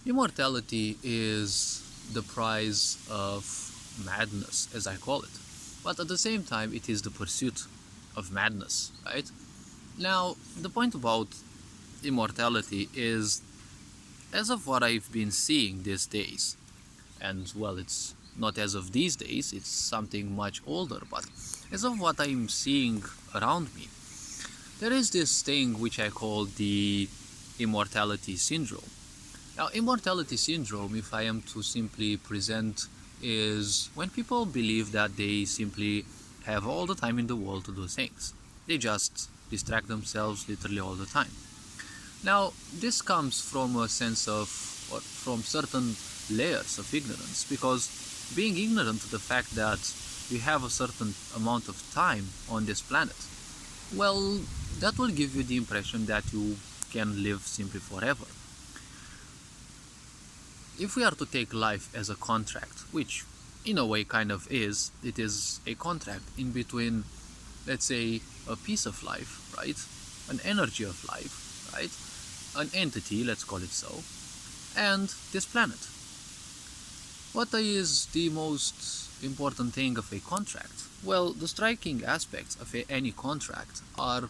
Immortality is the prize of madness, as I call it. But at the same time, it is the pursuit of madness, right? Now, the point about immortality is, as of what I've been seeing these days, and well, it's not as of these days, it's something much older, but as of what I'm seeing around me, there is this thing which I call the Immortality Syndrome. Now, Immortality Syndrome, if I am to simply present, is when people believe that they simply have all the time in the world to do things. They just distract themselves literally all the time. Now, this comes from a sense of, or from certain layers of ignorance, because being ignorant to the fact that you have a certain amount of time on this planet, well, that will give you the impression that you can live simply forever. If we are to take life as a contract, which in a way kind of is, it is a contract in between, let's say, a piece of life, right? An energy of life, right? An entity, let's call it so, and this planet. What is the most important thing of a contract? Well, the striking aspects of any contract are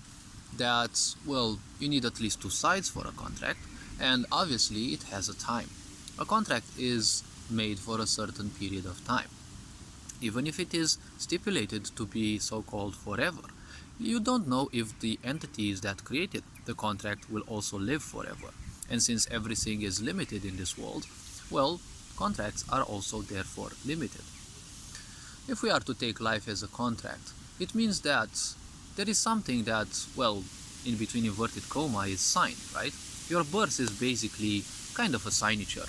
that, well, you need at least two sides for a contract, and obviously it has a time. A contract is made for a certain period of time. Even if it is stipulated to be so-called forever, you don't know if the entities that created the contract will also live forever. And since everything is limited in this world, well, contracts are also therefore limited. If we are to take life as a contract, it means that there is something that, well, in between inverted comma is signed, right? Your birth is basically kind of a signature.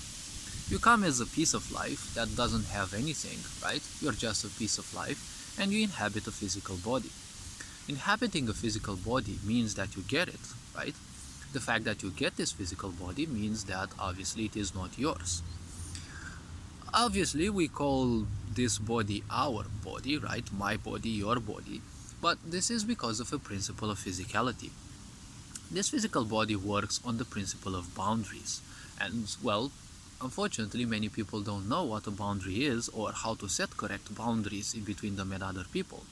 You come as a piece of life that doesn't have anything, right? You're just a piece of life, and you inhabit a physical body. Inhabiting a physical body means that you get it, right? The fact that you get this physical body means that obviously it is not yours. Obviously, we call this body our body, right? My body, your body. But this is because of a principle of physicality. This physical body works on the principle of boundaries. And, well, unfortunately, many people don't know what a boundary is or how to set correct boundaries in between them and other people.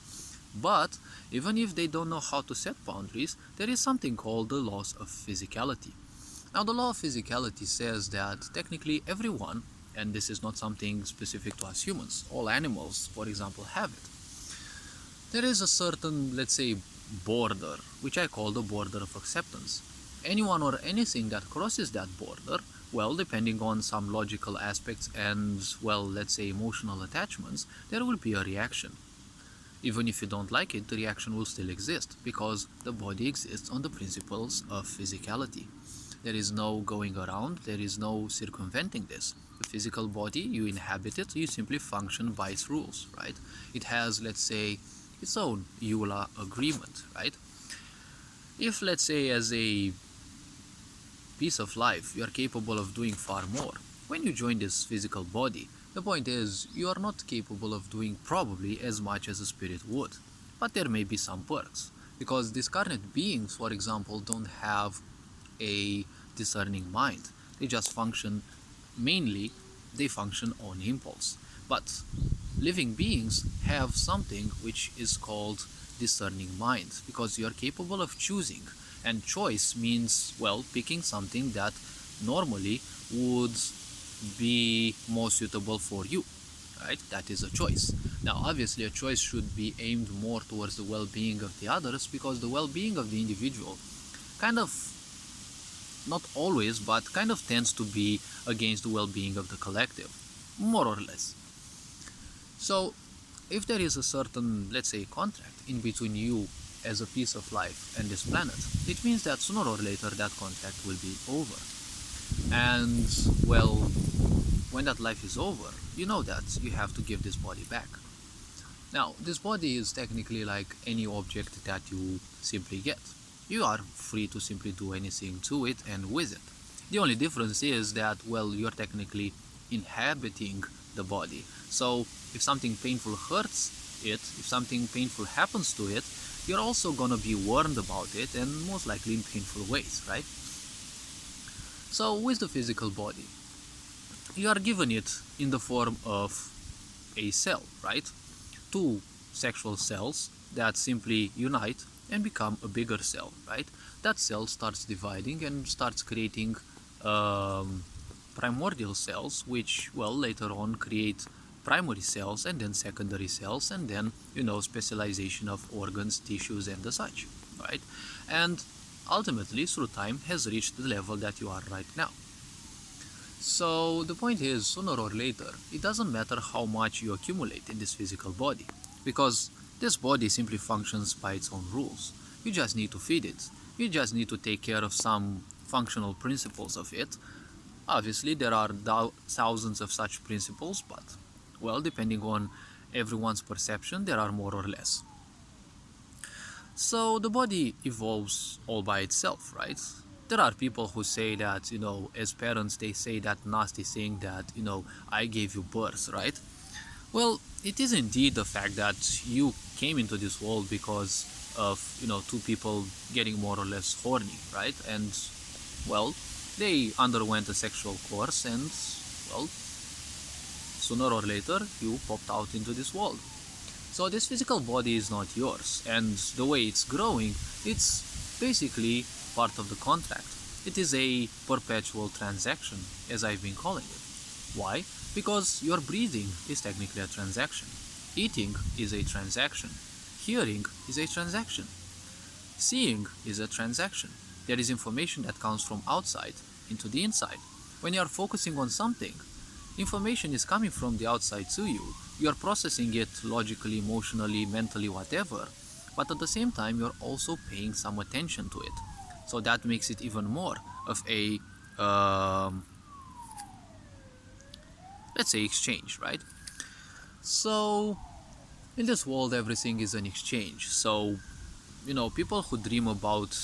But even if they don't know how to set boundaries, there is something called the laws of physicality. Now, the law of physicality says that technically everyone, and this is not something specific to us humans, all animals, for example, have it. There is a certain, let's say, border, which I call the border of acceptance. Anyone or anything that crosses that border, well, depending on some logical aspects and, well, let's say emotional attachments, there will be a reaction. Even if you don't like it, the reaction will still exist, because the body exists on the principles of physicality. There is no going around, there is no circumventing this. The physical body, you inhabit it, you simply function by its rules, right? It has, let's say, its own EULA agreement, right? If, let's say, as a piece of life, you are capable of doing far more, when you join this physical body, the point is, you are not capable of doing probably as much as a spirit would. But there may be some perks, because discarnate beings, for example, don't have a discerning mind. They just function, mainly, they function on impulse. But living beings have something which is called discerning mind, because you are capable of choosing. And choice means, well, picking something that normally would be more suitable for you, right? That is a choice. Now, obviously, a choice should be aimed more towards the well-being of the others, because the well-being of the individual kind of, not always, but kind of tends to be against the well-being of the collective, more or less. So, if there is a certain, let's say, contract in between you as a piece of life and this planet, it means that sooner or later that contract will be over. And, well, when that life is over, you know that you have to give this body back. Now, this body is technically like any object that you simply get. You are free to simply do anything to it and with it. The only difference is that, well, you're technically inhabiting the body. So, if something painful hurts it, if something painful happens to it, you're also gonna be warned about it, and most likely in painful ways, right? So with the physical body, you are given it in the form of a cell, right? Two sexual cells that simply unite and become a bigger cell, right? That cell starts dividing and starts creating um, primordial cells, which, well, later on create primary cells and then secondary cells and then, specialization of organs, tissues, and the such, right? And ultimately, through time, has reached the level that you are right now. So the point is, sooner or later, it doesn't matter how much you accumulate in this physical body, because this body simply functions by its own rules. You just need to feed it. You just need to take care of some functional principles of it. Obviously, there are thousands of such principles, but, well, depending on everyone's perception, there are more or less. So the body evolves all by itself, right? There are people who say that, as parents, they say that nasty thing that, I gave you birth, right? Well, it is indeed the fact that you came into this world because of, two people getting more or less horny, right? And, well, they underwent a sexual course and, well, sooner or later, you popped out into this world. So this physical body is not yours, and the way it's growing, it's basically part of the contract. It is a perpetual transaction, as I've been calling it. Why? Because your breathing is technically a transaction. Eating is a transaction. Hearing is a transaction. Seeing is a transaction. There is information that comes from outside into the inside. When you are focusing on something, information is coming from the outside to you. You are processing it logically, emotionally, mentally, whatever. But at the same time, you're also paying some attention to it. So that makes it even more of a, let's say, exchange, right? So in this world, everything is an exchange. So, people who dream about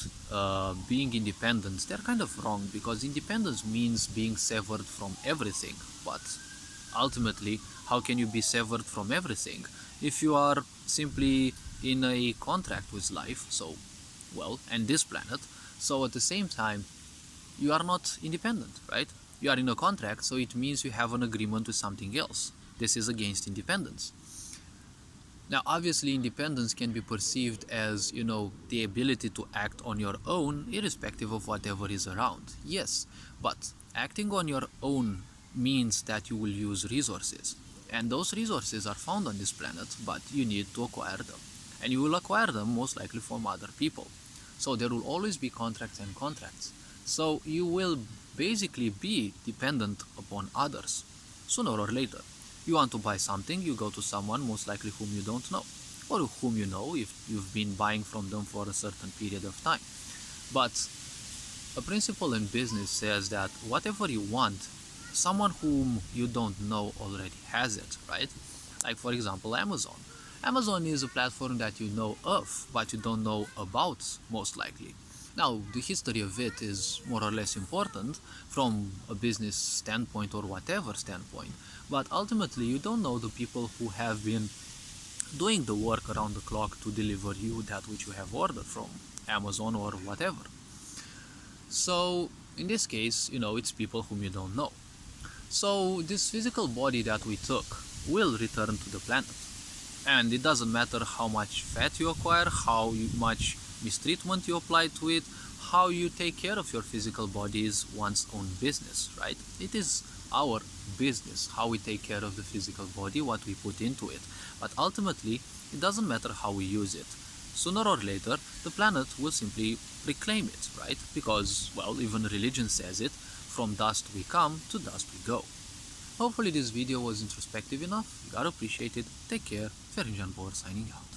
being independent, they're kind of wrong, because independence means being severed from everything. But ultimately, how can you be severed from everything if you are simply in a contract with life, so, well, and this planet? So at the same time, you are not independent, right? You are in a contract, so it means you have an agreement with something else. This is against independence. Now, obviously, independence can be perceived as, the ability to act on your own, irrespective of whatever is around. Yes, but acting on your own means that you will use resources. And those resources are found on this planet, but you need to acquire them. And you will acquire them most likely from other people. So there will always be contracts and contracts. So you will basically be dependent upon others, sooner or later. You want to buy something, you go to someone, most likely whom you don't know, or whom you know if you've been buying from them for a certain period of time. But a principle in business says that whatever you want, someone whom you don't know already has it, right? Like, for example, Amazon. Amazon is a platform that you know of, but you don't know about, most likely. Now, the history of it is more or less important from a business standpoint or whatever standpoint, but ultimately you don't know the people who have been doing the work around the clock to deliver you that which you have ordered from Amazon or whatever. So in this case, it's people whom you don't know. So this physical body that we took will return to the planet, and it doesn't matter how much fat you acquire, how much mistreatment you apply to it, how you take care of your physical body is one's own business, right? It is our business how we take care of the physical body, what we put into it. But ultimately, it doesn't matter how we use it. Sooner or later, the planet will simply reclaim it, right? Because, well, even religion says it, from dust we come, to dust we go. Hopefully this video was introspective enough. You gotta appreciate it. Take care. Ferinjan Bor signing out.